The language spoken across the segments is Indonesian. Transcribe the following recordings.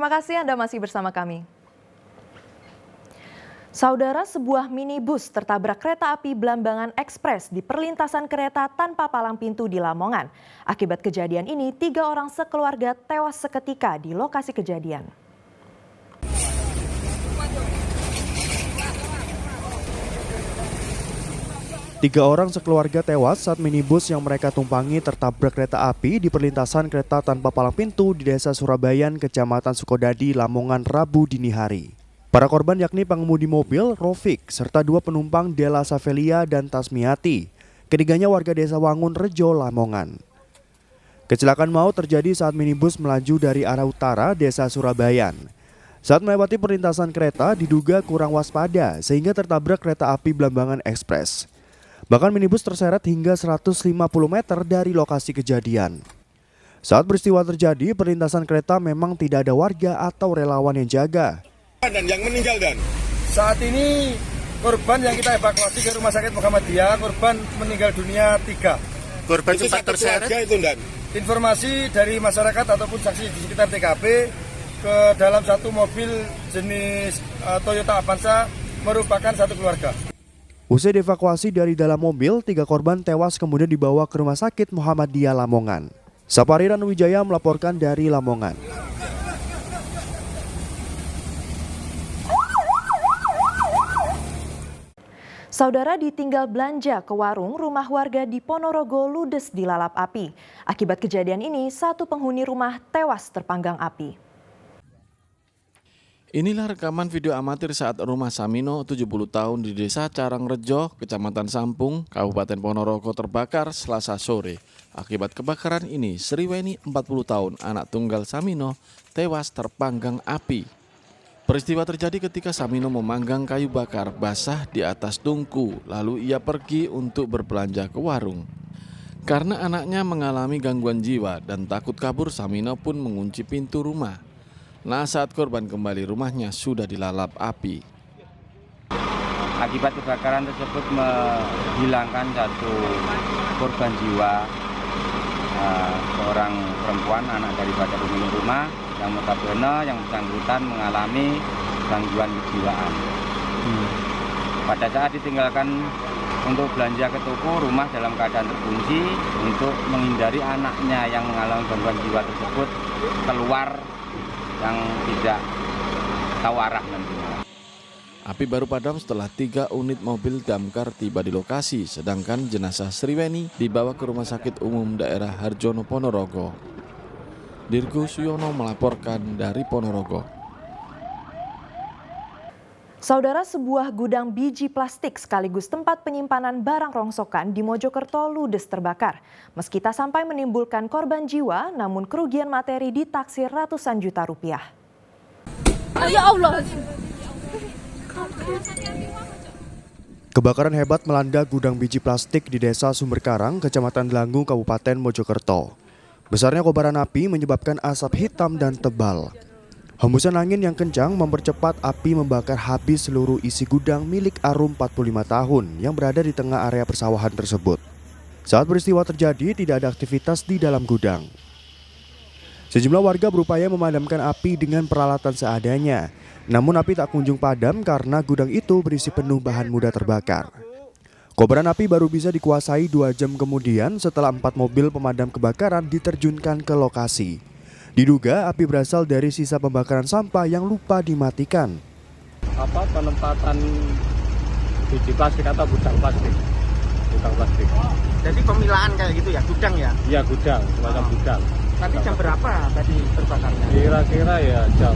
Terima kasih Anda masih bersama kami. Saudara, sebuah minibus tertabrak kereta api Blambangan Ekspres di perlintasan kereta tanpa palang pintu di Lamongan. Akibat kejadian ini, 3 orang sekeluarga tewas seketika di lokasi kejadian. Tiga orang sekeluarga tewas saat minibus yang mereka tumpangi tertabrak kereta api di perlintasan kereta tanpa palang pintu di Desa Surabayan, Kecamatan Sukodadi, Lamongan, Rabu dini hari. Para korban yakni pengemudi mobil, Rofik, serta 2 penumpang Dela Savelia dan Tasmiati. Ketiganya warga Desa Wangun, Rejo, Lamongan. Kecelakaan maut terjadi saat minibus melaju dari arah utara Desa Surabayan. Saat melewati perlintasan kereta diduga kurang waspada sehingga tertabrak kereta api Blambangan Ekspres. Bahkan minibus terseret hingga 150 meter dari lokasi kejadian. Saat peristiwa terjadi, perlintasan kereta memang tidak ada warga atau relawan yang jaga. Dan yang meninggal saat ini korban yang kita evakuasi ke Rumah Sakit Muhammadiyah, korban meninggal dunia 3. Korban sempat terseret itu, Dan. Informasi dari masyarakat ataupun saksi di sekitar TKP ke dalam satu mobil jenis Toyota Avanza merupakan satu keluarga. Usai dievakuasi dari dalam mobil, 3 korban tewas kemudian dibawa ke Rumah Sakit Muhammadiyah Lamongan. Sapariran Wijaya melaporkan dari Lamongan. Saudara, ditinggal belanja ke warung, rumah warga di Ponorogo ludes dilalap api. Akibat kejadian ini, 1 penghuni rumah tewas terpanggang api. Inilah rekaman video amatir saat rumah Samino, 70 tahun di Desa Carangrejo, Kecamatan Sampung, Kabupaten Ponorogo terbakar Selasa sore. Akibat kebakaran ini, Sriweni, 40 tahun, anak tunggal Samino, tewas terpanggang api. Peristiwa terjadi ketika Samino memanggang kayu bakar basah di atas tungku, lalu ia pergi untuk berbelanja ke warung. Karena anaknya mengalami gangguan jiwa dan takut kabur, Samino pun mengunci pintu rumah. Nah, saat korban kembali, rumahnya sudah dilalap api. Akibat kebakaran tersebut menghilangkan 1 korban jiwa, seorang perempuan anak daripada pemilik rumah yang notabene yang bersangkutan mengalami gangguan kejiwaan. Pada saat ditinggalkan untuk belanja ke toko, rumah dalam keadaan terkunci untuk menghindari anaknya yang mengalami gangguan jiwa tersebut keluar yang tidak tahu arah nantinya. Api baru padam setelah 3 unit mobil damkar tiba di lokasi, sedangkan jenazah Sriweni dibawa ke Rumah Sakit Umum Daerah Harjono, Ponorogo. Dirgo Suyono melaporkan dari Ponorogo. Saudara, sebuah gudang biji plastik sekaligus tempat penyimpanan barang rongsokan di Mojokerto ludes terbakar. Meski tak sampai menimbulkan korban jiwa, namun kerugian materi ditaksir ratusan juta rupiah. Ya Allah. Kebakaran hebat melanda gudang biji plastik di Desa Sumberkarang, Kecamatan Delanggu, Kabupaten Mojokerto. Besarnya kobaran api menyebabkan asap hitam dan tebal. Hembusan angin yang kencang mempercepat api membakar habis seluruh isi gudang milik Arum 45 tahun yang berada di tengah area persawahan tersebut. Saat peristiwa terjadi, tidak ada aktivitas di dalam gudang. Sejumlah warga berupaya memadamkan api dengan peralatan seadanya. Namun api tak kunjung padam karena gudang itu berisi penuh bahan mudah terbakar. Kobaran api baru bisa dikuasai 2 jam kemudian setelah 4 mobil pemadam kebakaran diterjunkan ke lokasi. Diduga api berasal dari sisa pembakaran sampah yang lupa dimatikan. Penempatan biji plastik atau gudang plastik. Jadi pemilahan kayak gitu ya, gudang ya? Iya, gudang, semacam gudang. Tapi jam berapa tadi terbakarnya? Kira-kira ya jam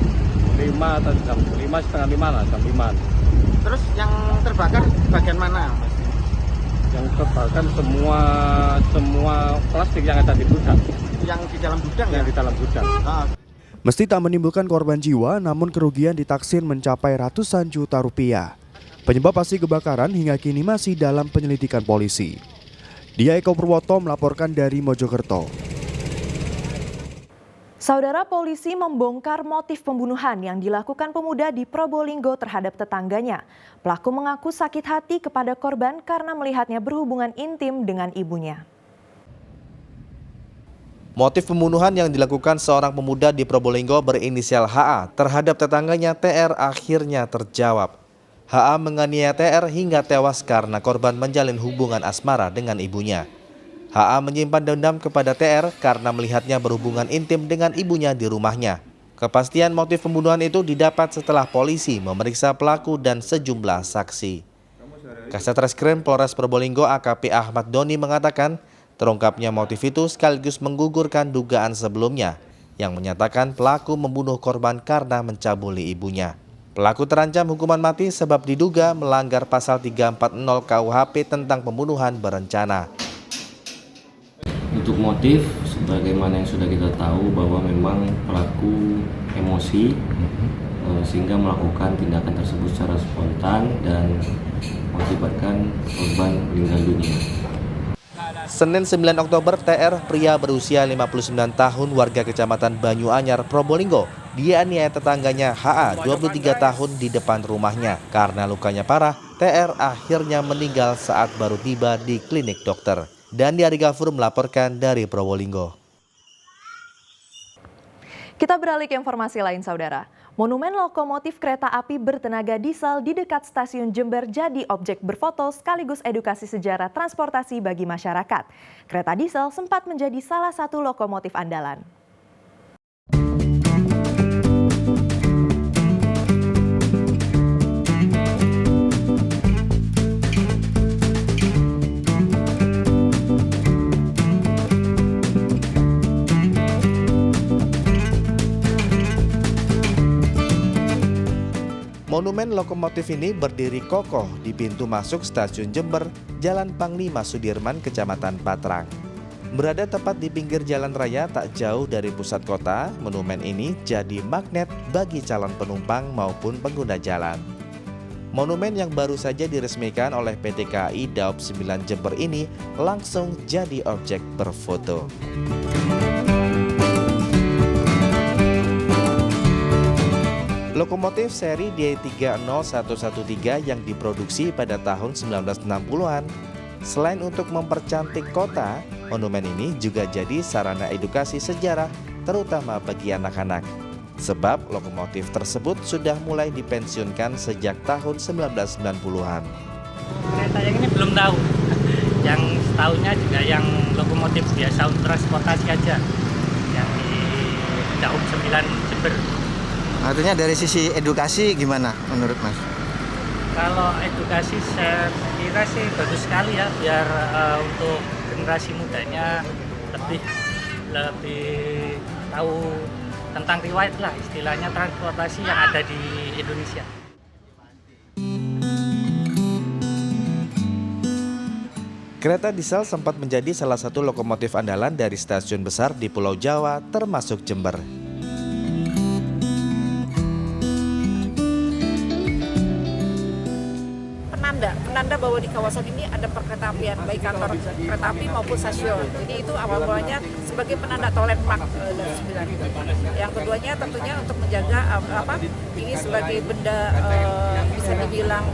5 atau jam 5, setengah 5 lah, jam 5. Terus yang terbakar bagian mana? Yang terbakar semua plastik yang ada di gudang. Yang di dalam gudang yang ya? di dalam gudang. Meski tak menimbulkan korban jiwa, namun kerugian ditaksir mencapai ratusan juta rupiah. Penyebab pasti kebakaran hingga kini masih dalam penyelidikan polisi. Dia Eko Purwoto melaporkan dari Mojokerto. Saudara, polisi membongkar motif pembunuhan yang dilakukan pemuda di Probolinggo terhadap tetangganya. Pelaku mengaku sakit hati kepada korban karena melihatnya berhubungan intim dengan ibunya. Motif pembunuhan yang dilakukan seorang pemuda di Probolinggo berinisial HA terhadap tetangganya TR akhirnya terjawab. HA menganiaya TR hingga tewas karena korban menjalin hubungan asmara dengan ibunya. HA menyimpan dendam kepada TR karena melihatnya berhubungan intim dengan ibunya di rumahnya. Kepastian motif pembunuhan itu didapat setelah polisi memeriksa pelaku dan sejumlah saksi. Kasat Reskrim Polres Probolinggo AKP Ahmad Doni mengatakan terungkapnya motif itu sekaligus menggugurkan dugaan sebelumnya yang menyatakan pelaku membunuh korban karena mencabuli ibunya. Pelaku terancam hukuman mati sebab diduga melanggar pasal 340 KUHP tentang pembunuhan berencana. Untuk motif, sebagaimana yang sudah kita tahu bahwa memang pelaku emosi sehingga melakukan tindakan tersebut secara spontan dan mengakibatkan korban meninggal dunia. Senin 9 Oktober, TR, pria berusia 59 tahun warga Kecamatan Banyuanyar, Probolinggo, dianiaya tetangganya HA 23 tahun di depan rumahnya. Karena lukanya parah, TR akhirnya meninggal saat baru tiba di klinik dokter. Dandi Arigafur melaporkan dari Probolinggo. Kita beralih ke informasi lain, saudara. Monumen lokomotif kereta api bertenaga diesel di dekat stasiun Jember jadi objek berfoto sekaligus edukasi sejarah transportasi bagi masyarakat. Kereta diesel sempat menjadi salah satu lokomotif andalan. Monumen lokomotif ini berdiri kokoh di pintu masuk stasiun Jember, Jalan Panglima Sudirman, Kecamatan Patrang. Berada tepat di pinggir jalan raya tak jauh dari pusat kota, monumen ini jadi magnet bagi calon penumpang maupun pengguna jalan. Monumen yang baru saja diresmikan oleh PT KAI Daop 9 Jember ini langsung jadi objek berfoto. Lokomotif seri D30113 yang diproduksi pada tahun 1960-an. Selain untuk mempercantik kota, monumen ini juga jadi sarana edukasi sejarah terutama bagi anak-anak. Sebab lokomotif tersebut sudah mulai dipensiunkan sejak tahun 1990-an. Kereta yang ini belum tahu. Yang tahunya juga yang lokomotif biasa untuk transportasi aja. Yang di Daop 9 Jember. Artinya dari sisi edukasi gimana menurut Mas? Kalau edukasi saya kira sih bagus sekali ya, biar untuk generasi mudanya lebih tahu tentang riwayat lah, istilahnya transportasi yang ada di Indonesia. Kereta diesel sempat menjadi salah satu lokomotif andalan dari stasiun besar di Pulau Jawa termasuk Jember. Penanda bahwa di kawasan ini ada perkeretaapian, baik kantor kereta api maupun stasiun. Jadi itu awal-awalnya sebagai penanda atau landmark dari 9. Yang keduanya tentunya untuk menjaga ini sebagai benda bisa dibilang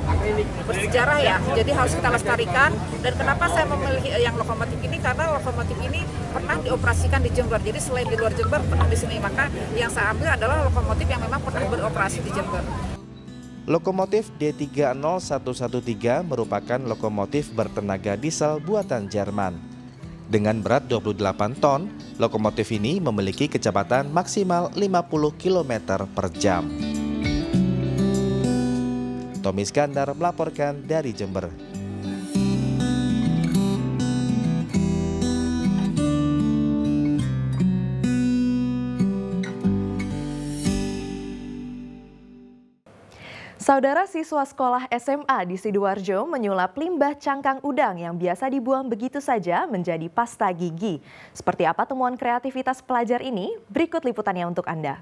bersejarah ya. Jadi harus kita lestarikan. Dan kenapa saya memilih yang lokomotif ini? Karena lokomotif ini pernah dioperasikan di Jember. Jadi selain di luar Jember pernah di sini. Maka yang saya ambil adalah lokomotif yang memang pernah beroperasi di Jember. Lokomotif D30113 merupakan lokomotif bertenaga diesel buatan Jerman. Dengan berat 28 ton, lokomotif ini memiliki kecepatan maksimal 50 km per jam. Tommy Iskandar melaporkan dari Jember. Saudara, siswa sekolah SMA di Sidoarjo menyulap limbah cangkang udang yang biasa dibuang begitu saja menjadi pasta gigi. Seperti apa temuan kreativitas pelajar ini? Berikut liputannya untuk Anda.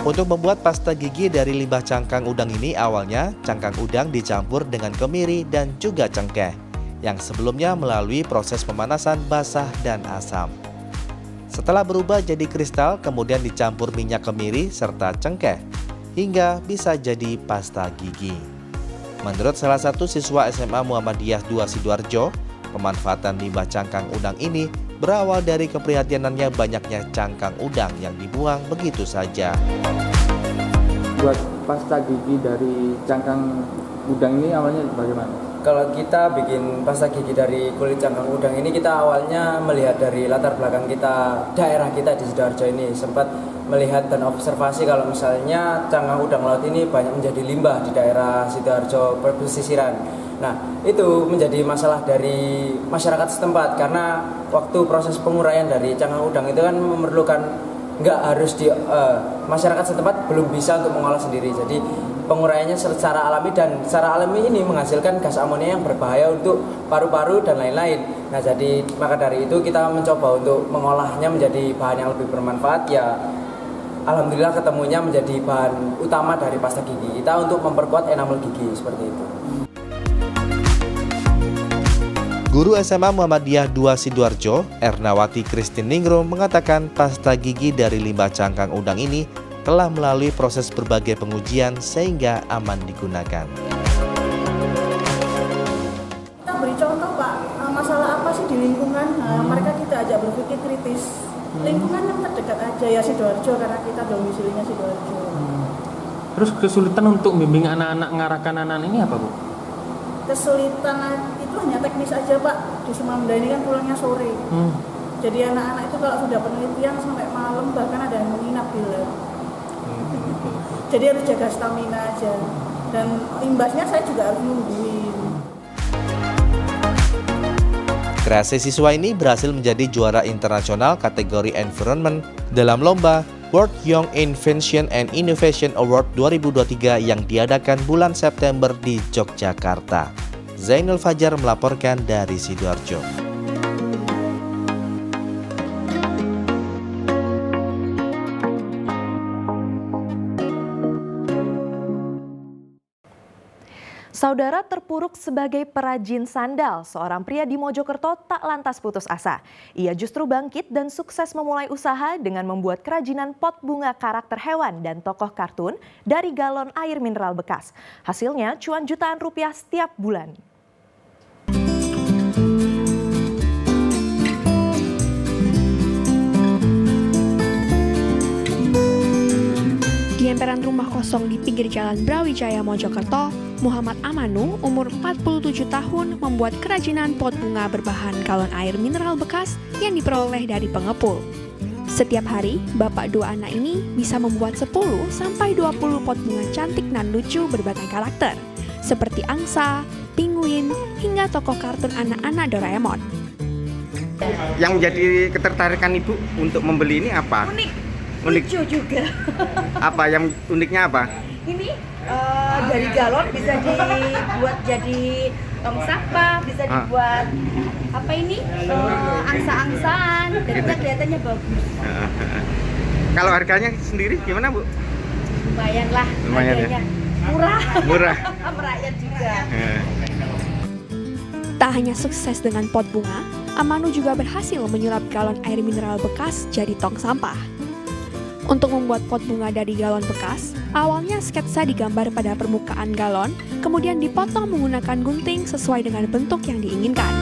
Untuk membuat pasta gigi dari limbah cangkang udang ini, awalnya cangkang udang dicampur dengan kemiri dan juga cengkeh. yang sebelumnya melalui proses pemanasan basah dan asam. Setelah berubah jadi kristal, kemudian dicampur minyak kemiri serta cengkeh, hingga bisa jadi pasta gigi. Menurut salah satu siswa SMA Muhammadiyah 2 Sidoarjo, pemanfaatan limbah cangkang udang ini berawal dari keprihatinannya banyaknya cangkang udang yang dibuang begitu saja. Buat pasta gigi dari cangkang udang ini awalnya bagaimana? Kalau kita bikin pasta gigi dari kulit cangkang udang ini, kita awalnya melihat dari latar belakang kita, daerah kita di Sidoarjo ini, sempat melihat dan observasi kalau misalnya cangkang udang laut ini banyak menjadi limbah di daerah Sidoarjo pesisiran. Nah, itu menjadi masalah dari masyarakat setempat karena waktu proses penguraian dari cangkang udang itu kan memerlukan, nggak harus di masyarakat setempat belum bisa untuk mengolah sendiri. Jadi penguraiannya secara alami, dan secara alami ini menghasilkan gas amonia yang berbahaya untuk paru-paru dan lain-lain. Nah, jadi maka dari itu kita mencoba untuk mengolahnya menjadi bahan yang lebih bermanfaat. Ya, alhamdulillah ketemunya menjadi bahan utama dari pasta gigi kita untuk memperkuat enamel gigi seperti itu. Guru SMA Muhammadiyah 2 Sidoarjo, Ernawati Christine Ningrum, mengatakan pasta gigi dari limbah cangkang udang ini telah melalui proses berbagai pengujian sehingga aman digunakan. Kita beri contoh Pak, masalah apa sih di lingkungan, mereka kita ajak berpikir kritis. Lingkungan yang terdekat aja ya Sidoarjo, karena kita domisilinya Sidoarjo. Terus kesulitan untuk membimbing anak-anak, ngarahkan anak-anak ini apa Bu? Kesulitan itu hanya teknis aja Pak, di Sumamda ini kan pulangnya sore. Jadi anak-anak itu kalau sudah penelitian sampai malam, bahkan ada yang menginap di lab. Jadi harus jaga stamina aja, dan imbasnya saya juga harus nungguin. Kreasi siswa ini berhasil menjadi juara internasional kategori environment dalam lomba World Young Invention and Innovation Award 2023 yang diadakan bulan September di Yogyakarta. Zainul Fajar melaporkan dari Sidoarjo. Saudara terpuruk sebagai perajin sandal, seorang pria di Mojokerto tak lantas putus asa. Ia justru bangkit dan sukses memulai usaha dengan membuat kerajinan pot bunga karakter hewan dan tokoh kartun dari galon air mineral bekas. Hasilnya cuan jutaan rupiah setiap bulan. Di emperan rumah kosong di pinggir jalan Brawijaya Mojokerto, Muhammad Amanu, umur 47 tahun, membuat kerajinan pot bunga berbahan galon air mineral bekas yang diperoleh dari pengepul. Setiap hari, bapak dua anak ini bisa membuat 10-20 pot bunga cantik dan lucu berbagai karakter, seperti angsa, penguin, hingga tokoh kartun anak-anak Doraemon. Yang menjadi ketertarikan Ibu untuk membeli ini apa? Unik lucu juga. Apa yang uniknya apa? Ini dari galon bisa dibuat jadi tong sampah, bisa dibuat apa ini angsa-angsaan, dan kita kelihatannya bagus. Kalau harganya sendiri gimana Bu? Lumayan lah, harganya murah. Murah. Merakyat juga. Tak hanya sukses dengan pot bunga, Amanu juga berhasil menyulap galon air mineral bekas jadi tong sampah. Untuk membuat pot bunga dari galon bekas, awalnya sketsa digambar pada permukaan galon, kemudian dipotong menggunakan gunting sesuai dengan bentuk yang diinginkan.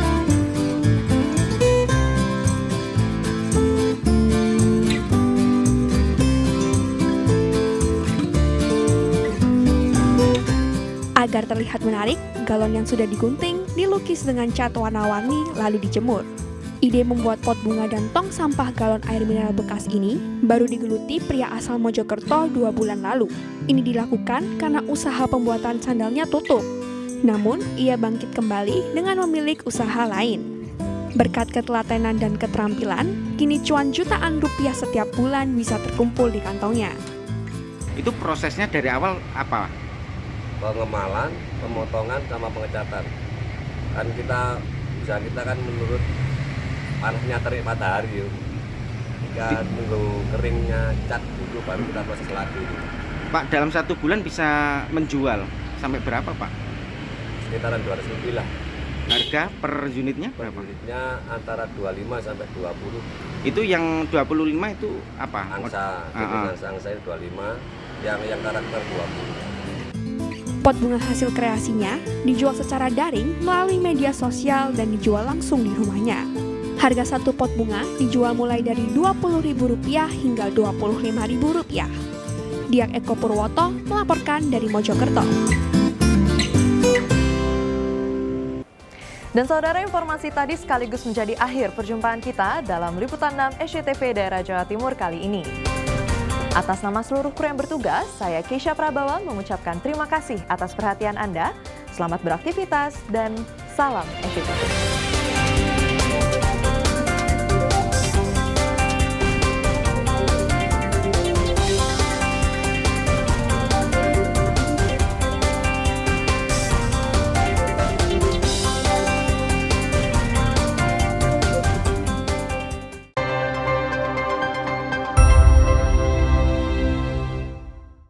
Agar terlihat menarik, galon yang sudah digunting dilukis dengan cat warna-warni lalu dijemur. Ide membuat pot bunga dan tong sampah galon air mineral bekas ini baru digeluti pria asal Mojokerto 2 bulan lalu. Ini dilakukan karena usaha pembuatan sandalnya tutup. Namun, ia bangkit kembali dengan memiliki usaha lain. Berkat ketelatenan dan keterampilan, kini cuan jutaan rupiah setiap bulan bisa terkumpul di kantongnya. Itu prosesnya dari awal apa? Pengemalan, pemotongan, sama pengecatan. Kan kita kan menurut panasnya terik matahari ya. Jika nunggu keringnya cat dulu baru kita proses lagi. Pak, dalam 1 bulan bisa menjual sampai berapa Pak? Sekitaran 200 lebih lah. Harga per unitnya berapa? Unitnya antara 25 sampai 20. Itu yang 25 itu apa? Angsa, jenis angsa itu 25, yang karakter 20. Pot bunga hasil kreasinya dijual secara daring melalui media sosial dan dijual langsung di rumahnya. Harga satu pot bunga dijual mulai dari Rp20.000 hingga Rp25.000. Diak Eko Purwoto melaporkan dari Mojokerto. Dan saudara, informasi tadi sekaligus menjadi akhir perjumpaan kita dalam Liputan 6 SCTV Daerah Jawa Timur kali ini. Atas nama seluruh kru yang bertugas, saya Keisha Prabawa mengucapkan terima kasih atas perhatian Anda. Selamat beraktivitas dan salam SCTV.